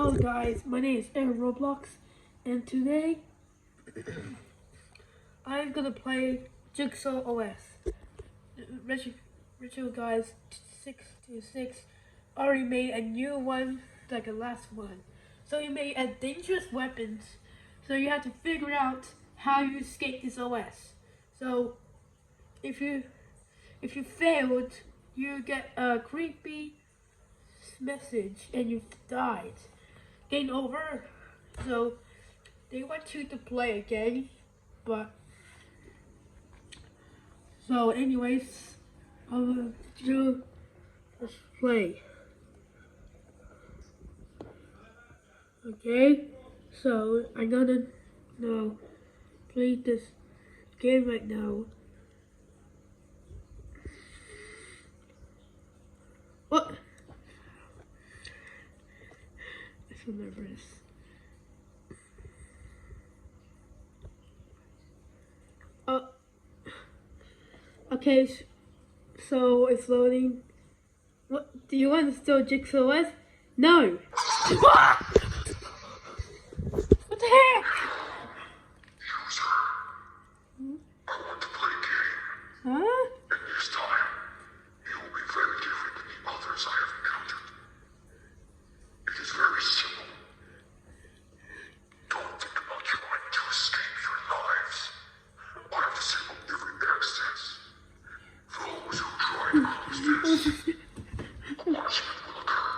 Hello guys, my name is Aaron Roblox, and today I'm gonna play Jigsaw OS. Ritual guys 626 already made a new one like the last one. So he made a dangerous weapons. So you have to figure out how you escape this OS. So if you failed, you get a creepy message and you died. Game over. So they want you to play again, but so anyways, let's play. Okay, so I'm gonna now play this game right now. What? I'm so nervous. Okay, so it's loading. What? Do you want to steal Jigsaw OS? No! What the heck? User, I want to play a game. Huh? And this time, it will be very different than the others I have encountered. It is very simple. Don't think about trying to escape your lives. I have disabled every access. Those who try to close this, punishment will occur.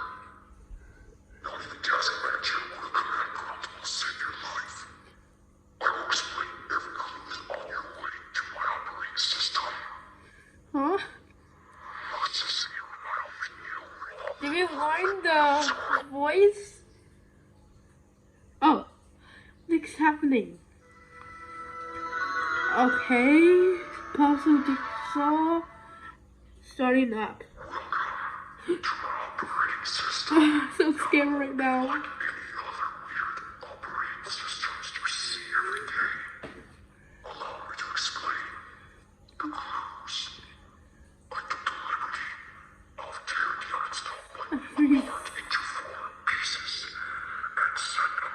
Not even task manager or the command prompt will save your life. I will explain every clue on your way to my operating system. Huh? Did you find the voice? Oh, what's happening? Okay, puzzle Jigsaw starting up. Welcome to my operating system. So scared right now. Any other weird operating systems you see every day. Allow me to explain the clues. I took the liberty of tearing the uninstall button apart into 4 pieces and set them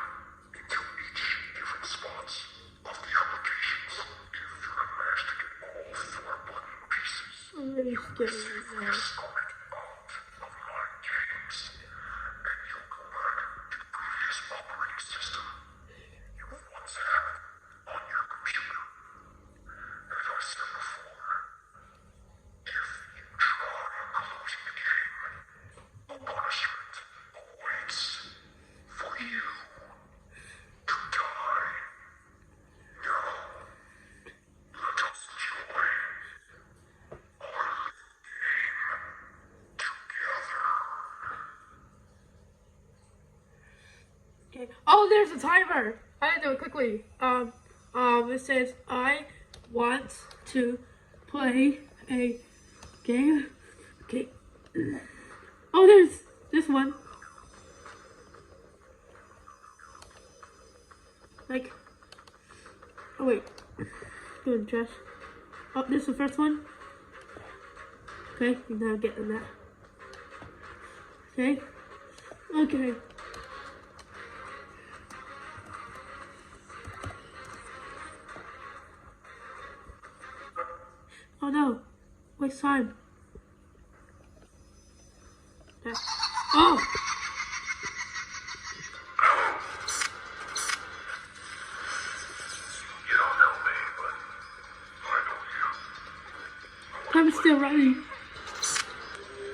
into each different spots of the applications. If you have managed to get all 4 button pieces, I'm really scared right now. disconnect out of my games, and you'll go back to the previous operating system you once had on your computer. As I said before, if you try closing the game, a punishment awaits for you to die. Now, let us enjoy our Okay. Oh, there's a timer. I have to do it quickly. It says I want to play a game. Okay. Oh, there's this one. Like, oh wait, doing trash. Oh, this is the first one. Okay, now getting that. Okay. Okay. Oh no, waste time. Oh! You don't know me, but I know you. Time is still running.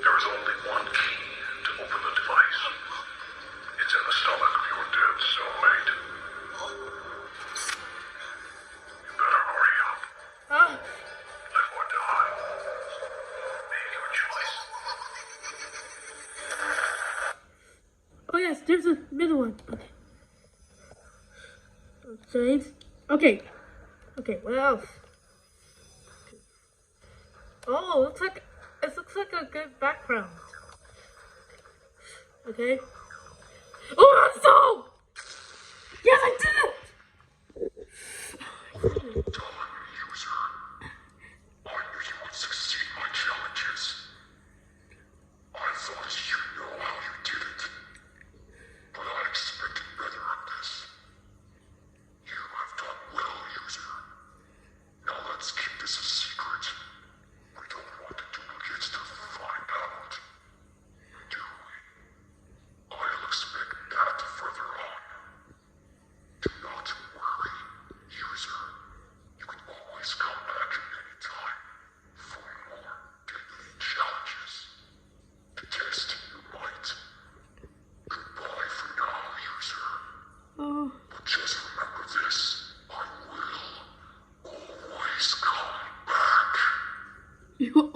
There is only one key to open the device. It's in the stomach of your dead cellmate. You better hurry up. Oh, Live or die. Make your choice. oh yes, there's a middle one. Okay. James. Okay. Okay, what else? Oh, looks like a good background. Okay. Oh, that's so! Yes, I did it! Dumb user. I knew you would succeed my challenges. I thought you know how you did it. But I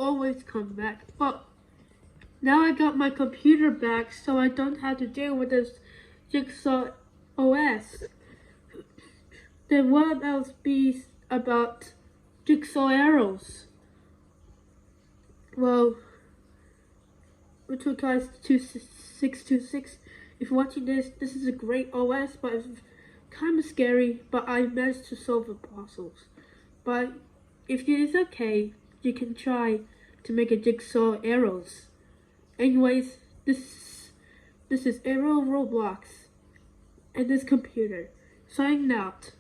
always come back. But now I got my computer back, so I don't have to deal with this Jigsaw OS. Then what else be about Jigsaw arrows? Well, Virtual Guys 2626, if you're watching this is a great OS, but it's kind of scary, but I managed to solve the puzzles. But if it is okay, you can try to make a Jigsaw arrows. Anyways, this is Arrow Roblox and this computer. Signing out.